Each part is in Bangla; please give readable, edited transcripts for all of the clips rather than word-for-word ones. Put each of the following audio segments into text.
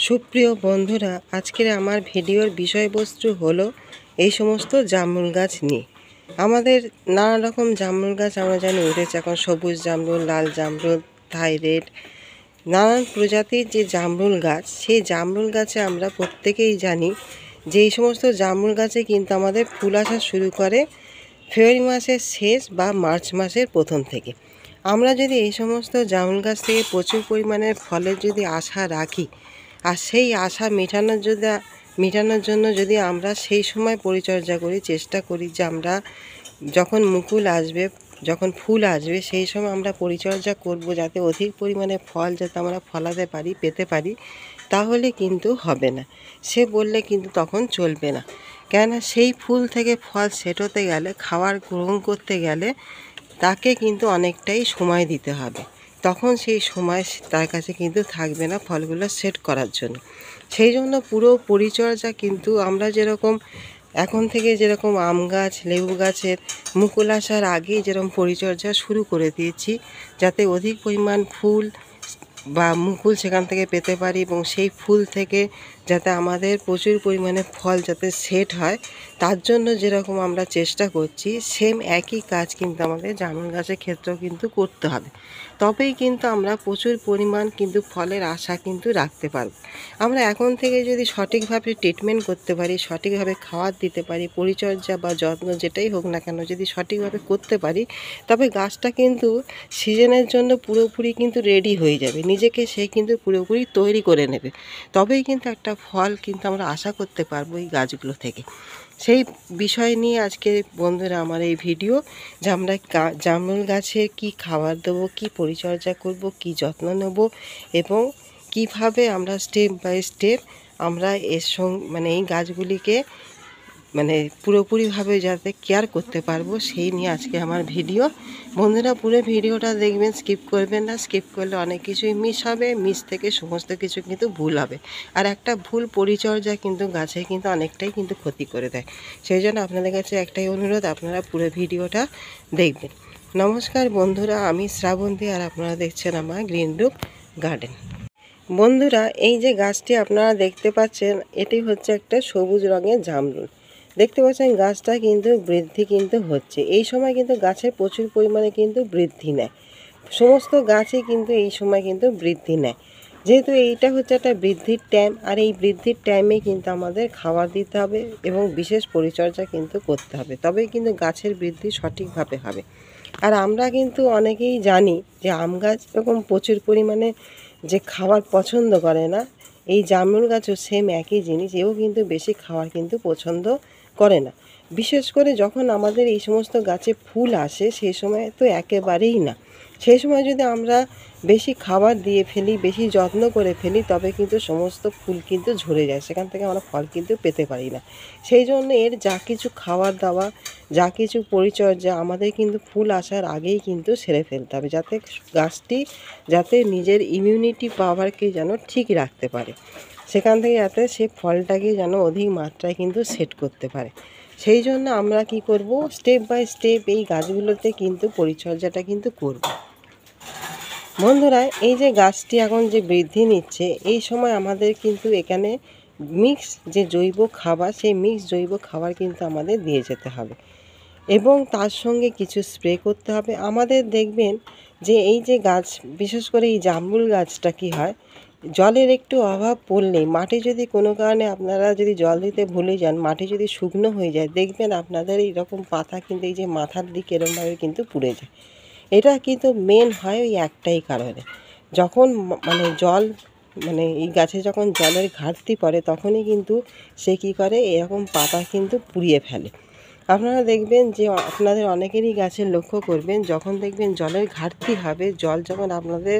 সুপ্রিয় বন্ধুরা, আজকের আমার ভিডিওর বিষয়বস্তু হলো এই সমস্ত জামরুল গাছ নিয়ে। আমাদের নানা রকম জামরুল গাছ আমরা জানি উঠেছে, এখন সবুজ জামরুল, লাল জামরুল, থাইরেড, নানান প্রজাতির যে জামরুল গাছ, সেই জামরুল গাছে আমরা প্রত্যেকেই জানি যে এই সমস্ত জামরুল গাছে কিন্তু আমাদের ফুল আসা শুরু করে ফেব্রুয়ারি মাসের শেষ বা মার্চ মাসের প্রথম থেকে। আমরা যদি এই সমস্ত জামরুল গাছ থেকে প্রচুর পরিমাণে ফলের যদি আশা রাখি, আর সেই আশা মেটানোর জন্য যদি আমরা সেই সময় পরিচর্যা করি, চেষ্টা করি যে আমরা যখন মুকুল আসবে, যখন ফুল আসবে, সেই সময় আমরা পরিচর্যা করব যাতে অধিক পরিমাণে ফল যাতে আমরা ফলাতে পারি, পেতে পারি, তাহলে কিন্তু হবে না। সে বললে কিন্তু তখন চলবে না, কেননা সেই ফুল থেকে ফল সেট হতে গেলে, খাবার গ্রহণ করতে গেলে তাকে কিন্তু অনেকটাই সময় দিতে হবে। তখন সেই সময় তার কাছে কিন্তু থাকবে না ফলগুলো সেট করার জন্য। সেই জন্য পুরো পরিচর্যা কিন্তু আমরা যেরকম এখন থেকে যেরকম আম গাছ, লেবু গাছের মুকুল আসার আগেই যেরকম পরিচর্যা শুরু করে দিয়েছি, যাতে অধিক পরিমাণ ফুল বা মুকুল সেখান থেকে পেতে পারি এবং সেই ফুল থেকে যাতে আমাদের প্রচুর পরিমাণে ফল যাতে সেট হয়, তার জন্য যেরকম আমরা চেষ্টা করছি, সেম একই কাজ কিন্তু আমাদের জামরুল গাছের ক্ষেত্রেও কিন্তু করতে হবে। তবেই কিন্তু আমরা প্রচুর পরিমাণ কিন্তু ফলের আশা কিন্তু রাখতে পারব। আমরা এখন থেকে যদি সঠিকভাবে ট্রিটমেন্ট করতে পারি, সঠিকভাবে খাবার দিতে পারি, পরিচর্যা বা যত্ন যেটাই হোক না কেন যদি সঠিকভাবে করতে পারি, তবে গাছটা কিন্তু সিজনের জন্য পুরোপুরি কিন্তু রেডি হয়ে যাবে, নিজেকে সে কিন্তু পুরোপুরি তৈরি করে নেবে। তবেই কিন্তু একটা ফল কিন্তু আমরা আশা করতে পারবো এই গাছগুলো থেকে। সেই বিষয় নিয়ে আজকে বন্ধুরা আমার এই ভিডিও, যে আমরা জামরুল গাছের কি খাবার দেবো, কি পরিচর্যা করব, কি যত্ন নেব এবং কিভাবে আমরা স্টেপ বাই স্টেপ আমরা এই গাছগুলিকে পুরোপুরিভাবে যাতে কেয়ার করতে পারবো, সেই নিয়ে আজকে আমার ভিডিও। বন্ধুরা পুরো ভিডিওটা দেখবেন, স্কিপ করবেন না। স্কিপ করলে অনেক কিছুই মিস হবে, মিস থেকে সমস্ত কিছু কিন্তু ভুল হবে। আর একটা ভুল পরিচর্যা কিন্তু গাছে কিন্তু অনেকটাই কিন্তু ক্ষতি করে দেয়। সেই জন্য আপনাদের কাছে একটাই অনুরোধ, আপনারা পুরো ভিডিওটা দেখবেন। নমস্কার বন্ধুরা, আমি শ্রাবন্তী আর আপনারা দেখছেন আমার গ্রিন রুপ গার্ডেন। বন্ধুরা, এই যে গাছটি আপনারা দেখতে পাচ্ছেন, এটি হচ্ছে একটা সবুজ রঙের জামরুল। দেখতে পাচ্ছেন গাছটা কিন্তু বৃদ্ধি কিন্তু হচ্ছে। এই সময় কিন্তু গাছের প্রচুর পরিমাণে কিন্তু বৃদ্ধি নেয়, সমস্ত গাছই কিন্তু এই সময় কিন্তু বৃদ্ধি নেয়। যেহেতু এইটা হচ্ছে একটা বৃদ্ধির টাইম, আর এই বৃদ্ধির টাইমে কিন্তু আমাদের খাবার দিতে হবে এবং বিশেষ পরিচর্যা কিন্তু করতে হবে, তবেই কিন্তু গাছের বৃদ্ধি সঠিকভাবে হবে। আর আমরা কিন্তু অনেকেই জানি যে আম গাছ এরকম প্রচুর পরিমাণে যে খাবার পছন্দ করে না, এই জামরুল গাছও সেম একই জিনিস, এও কিন্তু বেশি খাবার কিন্তু পছন্দ করে না। বিশেষ করে যখন আমাদের এই সমস্ত গাছে ফুল আসে, সেই সময় তো একেবারেই না। সেই সময় যদি আমরা বেশি খাবার দিয়ে ফেলি, বেশি যত্ন করে ফেলি, তবে কিন্তু সমস্ত ফুল কিন্তু ঝরে যায়, সেখান থেকে আমরা ফল কিন্তু পেতে পারি না। সেই জন্য এর যা কিছু খাবার দাওয়া, যা কিছু পরিচর্যা আমাদের কিন্তু ফুল আসার আগেই কিন্তু সেরে ফেলতে হবে, যাতে গাছটি যাতে নিজের ইমিউনিটি পাওয়ারকে যেন ঠিক রাখতে পারে, সেখান থেকে যাতে সে ফলটাকে যেন অধিক মাত্রায় কিন্তু সেট করতে পারে। সেই জন্য আমরা কি করব, স্টেপ বাই স্টেপ এই গাছগুলোতে কিন্তু পরিচর্যাটা কিন্তু করব। বন্ধুরা, এই যে গাছটি এখন যে বৃদ্ধি নিচ্ছে, এই সময় আমাদের কিন্তু এখানে মিক্স যে জৈব খাবার, সেই মিক্স জৈব খাবার কিন্তু আমাদের দিয়ে যেতে হবে এবং তার সঙ্গে কিছু স্প্রে করতে হবে। আমাদের দেখবেন যে এই যে গাছ, বিশেষ করে এই জামরুল গাছটা কি হয়, জলের একটু অভাব পড়লেই, মাটি যদি কোনো কারণে আপনারা যদি জল দিতে ভুলে যান, মাটি যদি শুকনো হয়ে যায়, দেখবেন আপনাদের এইরকম পাতা কিন্তু এই যে মাথার দিকে এরকমভাবে কিন্তু পুড়ে যায়। এটা কিন্তু মেন হয় ওই একটাই কারণে, যখন জল এই গাছে যখন জলের ঘাটতি পড়ে, তখনই কিন্তু সে কী করে, এরকম পাতা কিন্তু পুড়িয়ে ফেলে। আপনারা দেখবেন যে আপনাদের অনেকেরই গাছে লক্ষ্য করবেন, যখন দেখবেন জলের ঘাটতি হবে, জল যখন আপনাদের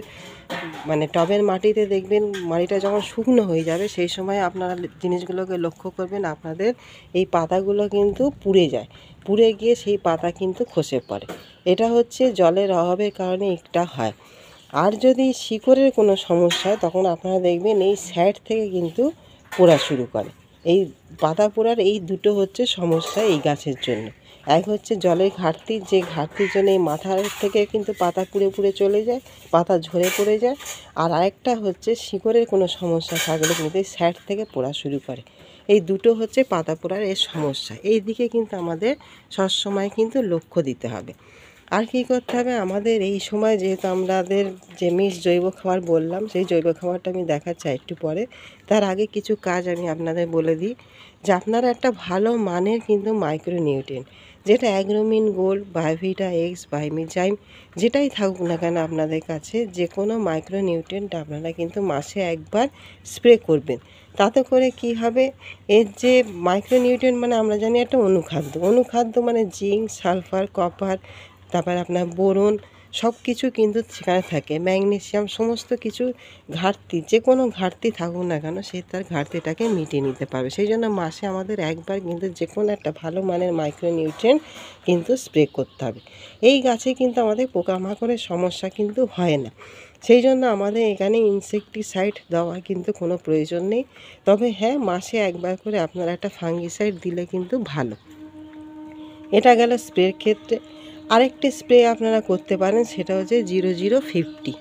টবের মাটিতে দেখবেন মাটিটা যখন শুকনো হয়ে যাবে, সেই সময় আপনারা জিনিসগুলোকে লক্ষ্য করবেন, আপনাদের এই পাতাগুলো কিন্তু পুড়ে যায়, পুড়ে গিয়ে সেই পাতা কিন্তু খসে পড়ে। এটা হচ্ছে জলের অভাবের কারণে একটা হয়। আর যদি শিকড়ের কোনো সমস্যা হয়, তখন আপনারা দেখবেন এই সাইড থেকে কিন্তু পোড়া শুরু করে। এই পাতা পোড়ার এই দুটো হচ্ছে সমস্যা এই গাছের জন্য। এক হচ্ছে জলের ঘাটতি, যে ঘাটতির জন্য এই মাথার থেকে কিন্তু পাতা পুড়ে পুড়ে চলে যায়, পাতা ঝরে পড়ে যায়। আর আরেকটা হচ্ছে শিকড়ের কোনো সমস্যা থাকলে কিন্তু এই স্যাট থেকে পোড়া শুরু করে। এই দুটো হচ্ছে পাতা পোড়ার এর সমস্যা। এই দিকে কিন্তু আমাদের সবসময় কিন্তু লক্ষ্য দিতে হবে। আর কী করতে হবে, আমাদের এই সময় যেহেতু আমাদের যে জৈব খাবার বললাম, সেই জৈব খাবারটা আমি দেখাচ্ছি একটু পরে। তার আগে কিছু কাজ আমি আপনাদের বলে দিই, যে আপনারা একটা ভালো মানের কিন্তু মাইক্রোনিউট্রিয়েন্ট, যেটা অ্যাগ্রোমিন গোল্ড, বায়োভিটা এক্স, বায়োমিজাইম, যেটাই থাকুক না কেন আপনাদের কাছে, যে কোনো মাইক্রোনিউট্রিয়েন্ট আপনারা কিন্তু মাসে একবার স্প্রে করবেন। তাতে করে কি হবে, এর যে মাইক্রোনিউট্রিয়েন্ট মানে আমরা জানি একটা অনুখাদ্য মানে জিঙ্ক, সালফার, কপার, তারপর আপনার বোরন, সব কিছু কিন্তু সেখানে থাকে, ম্যাগনেসিয়াম, সমস্ত কিছু ঘাটতি, যে কোনো ঘাটতি থাকুক না কেন সে তার ঘাটতিটাকে মিটিয়ে নিতে পারবে। সেই জন্য মাসে আমাদের একবার কিন্তু যে কোনো একটা ভালো মানের মাইক্রোনিউট্রিয়েন্ট কিন্তু স্প্রে করতে হবে। এই গাছে কিন্তু আমাদের পোকামাকড়ের সমস্যা কিন্তু হয় না, সেই জন্য আমাদের এখানে ইনসেকটিসাইড দেওয়া কিন্তু কোনো প্রয়োজন নেই। তবে হ্যাঁ, মাসে একবার করে আপনারা একটা ফাঙ্গিসাইড দিলে কিন্তু ভালো। এটা গেল স্প্রের ক্ষেত্রে। আরেকটি স্প্রে আপনারা করতে পারেন, সেটা হচ্ছে 0050।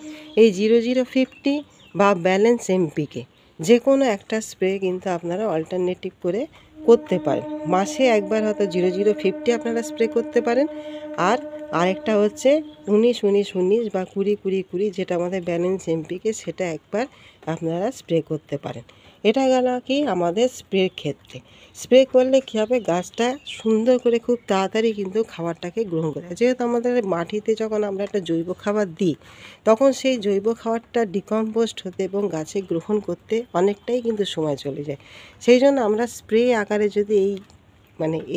এই 0050 বা ব্যালেন্স এমপিকে, যে কোনো একটা স্প্রে কিন্তু আপনারা অল্টারনেটিভ করে করতে পারেন। মাসে একবার হয়তো 0050 আপনারা স্প্রে করতে পারেন। আর আরেকটা হচ্ছে 19-19-19 বা 20-20-20, যেটা আমাদের ব্যালেন্স এমপিকে, সেটা একবার আপনারা স্প্রে করতে পারেন। এটা গেল কি আমাদের স্প্রের ক্ষেত্রে। স্প্রে করলে কী হবে, গাছটা সুন্দর করে খুব তাড়াতাড়ি কিন্তু খাবারটাকে গ্রহণ করে। যেহেতু আমাদের মাটিতে যখন আমরা একটা জৈব খাবার দিই, তখন সেই জৈব খাবারটা ডিকম্পোস্ট হতে এবং গাছে গ্রহণ করতে অনেকটাই কিন্তু সময় চলে যায়। সেই জন্য আমরা স্প্রে আকারে যদি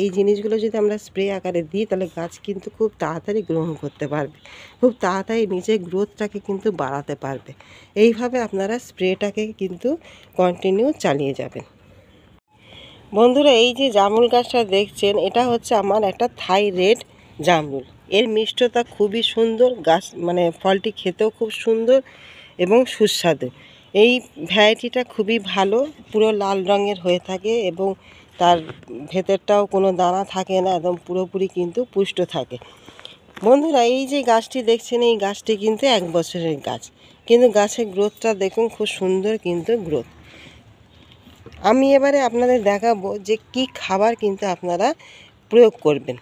এই জিনিসগুলো যদি আমরা স্প্রে আকারে দিই, তাহলে গাছ কিন্তু খুব তাড়াতাড়ি গ্রহণ করতে পারবে, খুব তাড়াতাড়ি নিজের গ্রোথটাকে কিন্তু বাড়াতে পারবে। এইভাবে আপনারা স্প্রেটাকে কিন্তু কন্টিনিউ চালিয়ে যাবেন। বন্ধুরা, এই যে জামরুল গাছটা দেখছেন, এটা হচ্ছে আমার একটা থাই রেড জামরুল। এর মিষ্টতা খুবই সুন্দর, গাছ ফলটি খেতেও খুব সুন্দর এবং সুস্বাদু। এই ভ্যারাইটিটা খুবই ভালো, পুরো লাল রঙের হয়ে থাকে এবং তার ভেতরটাও কোনো দানা থাকে না, একদম পুরোপুরি কিন্তু পুষ্ট থাকে। বন্ধুরা, এই যে গাছটি দেখছেন, এই গাছটি কিন্তু 1 বছরের গাছ, কিন্তু গাছের গ্রোথটা দেখুন, খুব সুন্দর কিন্তু গ্রোথ। আমি এবারে আপনাদের দেখাবো যে কি খাবার কিন্তু আপনারা প্রয়োগ করবেন।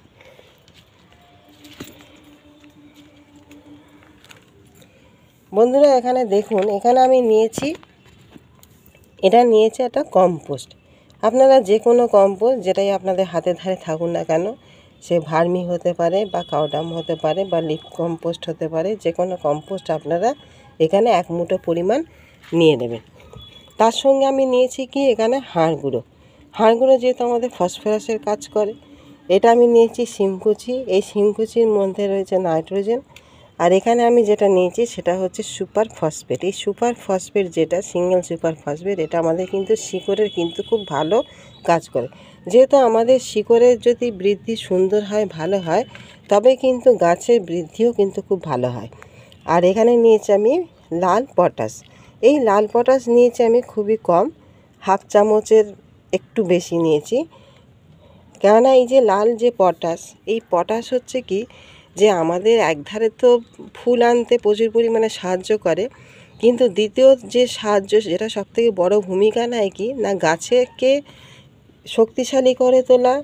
বন্ধুরা, এখানে দেখুন, এখানে আমি নিয়েছি একটা কম্পোস্ট। আপনারা যে কোনো কম্পোস্ট, যেটাই আপনাদের হাতে ধারে থাকুন না কেন, সে ভার্মি হতে পারে বা কাউডাম হতে পারে বা লিফ কম্পোস্ট হতে পারে, যে কোনো কম্পোস্ট আপনারা এখানে 1 মুঠো পরিমাণ নিয়ে নেবেন। তার সঙ্গে আমি নিয়েছি কি এখানে হাড় গুঁড়ো, যেহেতু আমাদের ফসফরাসের কাজ করে। এটা আমি নিয়েছি শিমকুচি, এই শিমকুচির মধ্যে রয়েছে নাইট্রোজেন। আর এখানে আমি যেটা নিয়েছি সেটা হচ্ছে সুপার ফসফেট। এই সুপার ফসফেট, যেটা সিঙ্গেল সুপার ফসফেট, এটা আমাদের কিন্তু শিকড়ের কিন্তু খুব ভালো কাজ করে। যেহেতু আমাদের শিকড়ের যদি বৃদ্ধি সুন্দর হয়, ভালো হয়, তবে কিন্তু গাছের বৃদ্ধিও কিন্তু খুব ভালো হয়। আর এখানে নিয়েছি আমি লাল পটাশ। এই লাল পটাশ নিয়েছি আমি খুবই কম, 1/2 চামচের একটু বেশি নিয়েছি। কেননা এই যে লাল যে পটাশ, এই পটাশ হচ্ছে কি, যে আমাদের একধারে তো ফুল আনতে প্রচুর পরিমাণে সাহায্য করে, কিন্তু দ্বিতীয় যে সাহায্য, যেটা সবথেকে বড় ভূমিকা নেয় কি না, গাছকে শক্তিশালী করে তোলা,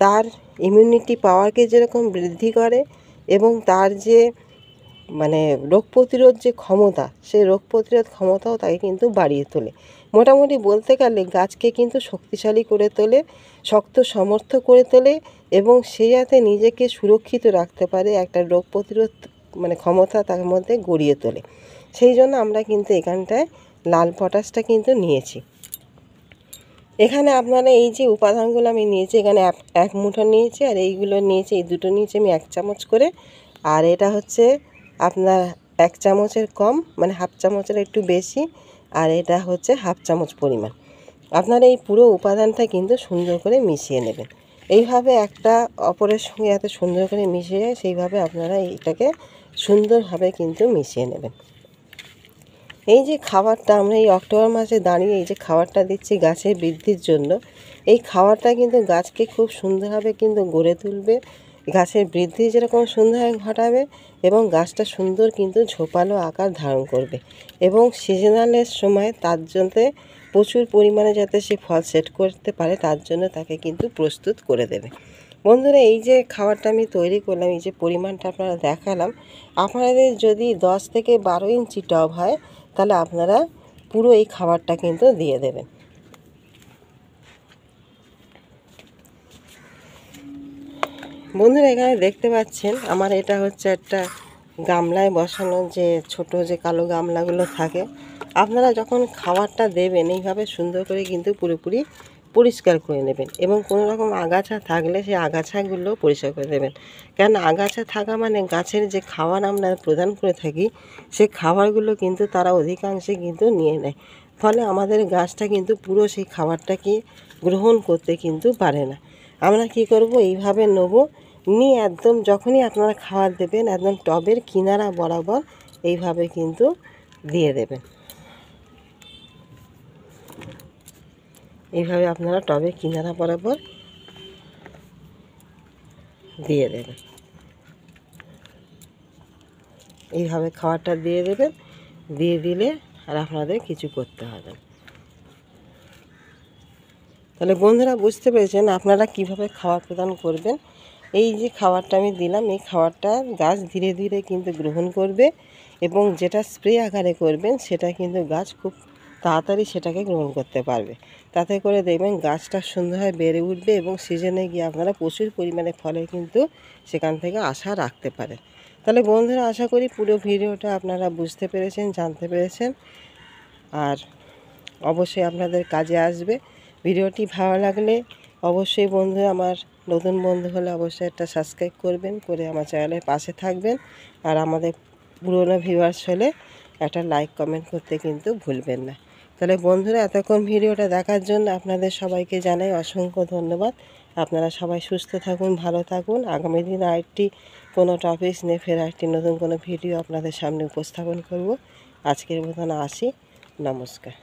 তার ইমিউনিটি পাওয়ারকে যেরকম বৃদ্ধি করে, এবং তার যে রোগ প্রতিরোধ যে ক্ষমতা, সেই রোগ প্রতিরোধ ক্ষমতাও তাকে কিন্তু বাড়িয়ে তোলে। মোটামুটি বলতে গেলে গাছকে কিন্তু শক্তিশালী করে তোলে, শক্ত সমর্থ করে তোলে, এবং সে যাতে নিজেকে সুরক্ষিত রাখতে পারে, একটা রোগ প্রতিরোধ ক্ষমতা তার মধ্যে গড়িয়ে তোলে। সেই জন্য আমরা কিন্তু এখানটায় লাল পটাশটা কিন্তু নিয়েছি। এখানে আপনারা এই যে উপাদানগুলো আমি নিয়েছি, এখানে 1 মুঠো নিয়েছি, আর এইগুলো নিয়েছি, এই দুটো নিয়েছি আমি 1 চামচ করে। আর এটা হচ্ছে আপনার 1 চামচের কম, 1/2 চামচের একটু বেশি, আর এটা হচ্ছে 1/2 চামচ পরিমাণ। আপনারা এই পুরো উপাদানটা কিন্তু সুন্দর করে মিশিয়ে নেবেন। এইভাবে একটা অপরের সঙ্গে এত সুন্দর করে মিশিয়ে যায়, সেইভাবে আপনারা এইটাকে সুন্দরভাবে কিন্তু মিশিয়ে নেবেন। এই যে খাবারটা আমরা এই অক্টোবর মাসে দাঁড়িয়ে এই যে খাবারটা দিচ্ছি গাছের বৃদ্ধির জন্য, এই খাবারটা কিন্তু গাছকে খুব সুন্দরভাবে কিন্তু গড়ে তুলবে, গাছের বৃদ্ধি যেরকম সুন্দরভাবে ঘটাবে এবং গাছটা সুন্দর কিন্তু ঝোপালো আকার ধারণ করবে এবং সিজনালের সময় তার জন্য প্রচুর পরিমাণে যাতে সে ফল সেট করতে পারে তার জন্য তাকে কিন্তু প্রস্তুত করে দেবে। বন্ধুরা, এই যে খাবারটা আমি তৈরি করলাম, এই যে পরিমাণটা আপনারা দেখালাম, আপনাদের যদি 10 থেকে 12 ইঞ্চি টব হয় তাহলে আপনারা পুরো এই খাবারটা কিন্তু দিয়ে দেবেন। বন্ধুরা, এখানে দেখতে পাচ্ছেন আমার এটা হচ্ছে একটা গামলায় বসানো, যে ছোট যে কালো গামলাগুলো থাকে। আপনারা যখন খাবারটা দেবেন এইভাবে সুন্দর করে কিন্তু পুরোপুরি পরিষ্কার করে নেবেন এবং কোনো রকম আগাছা থাকলে সেই আগাছাগুলো পরিষ্কার করে দেবেন। কেন আগাছা থাকা মানে গাছের যে খাবার আমরা প্রদান করে থাকি সেই খাবারগুলো কিন্তু তারা অধিকাংশে কিন্তু নিয়ে নেয়, ফলে আমাদের গাছটা কিন্তু পুরো সেই খাবারটাকে গ্রহণ করতে কিন্তু পারে না। আমরা কি করব, এইভাবে নেব, নিয়ে একদম যখনই আপনারা খাবার দেবেন একদম টবের কিনারা বরাবর এইভাবে কিন্তু দিয়ে দেবেন। এইভাবে আপনারা টবের কিনারা বরাবর দিয়ে দেবেন। এইভাবে খাবারটা দিয়ে দেবেন, দিয়ে দিলে আর আপনাদের কিছু করতে হবে না। তাহলে বন্ধুরা, বুঝতে পেরেছেন আপনারা কিভাবে খাবার প্রদান করবেন। এই যে খাবারটা আমি দিলাম, এই খাবারটা গাছ ধীরে ধীরে কিন্তু গ্রহণ করবে এবং যেটা স্প্রে আকারে করবেন সেটা কিন্তু গাছ খুব তাড়াতাড়ি সেটাকে গ্রহণ করতে পারবে। তাতে করে দেখবেন গাছটা সুন্দরভাবে বেড়ে উঠবে এবং সিজনে গিয়ে আপনারা প্রচুর পরিমাণে ফলের কিন্তু সেখান থেকে আশা রাখতে পারেন। তাহলে বন্ধুরা, আশা করি পুরো ভিডিওটা আপনারা বুঝতে পেরেছেন, জানতে পেরেছেন, আর অবশ্যই আপনাদের কাজে আসবে। ভিডিওটি ভালো লাগলে অবশ্যই বন্ধুরা, আমার নতুন বন্ধু হলে অবশ্যই একটা সাবস্ক্রাইব করবেন, করে আমার চ্যানেলের পাশে থাকবেন। আর আমাদের পুরনো ভিউয়ার্স হলে একটা লাইক কমেন্ট করতে কিন্তু ভুলবেন না। তাহলে বন্ধুরা, এতক্ষণ ভিডিওটা দেখার জন্য আপনাদের সবাইকে জানাই অসংখ্য ধন্যবাদ। আপনারা সবাই সুস্থ থাকুন, ভালো থাকুন। আগামী দিন আরেকটি কোনো টপিক নিয়ে ফের একটি নতুন কোনো ভিডিও আপনাদের সামনে উপস্থাপন করব। আজকের মতন আসি, নমস্কার।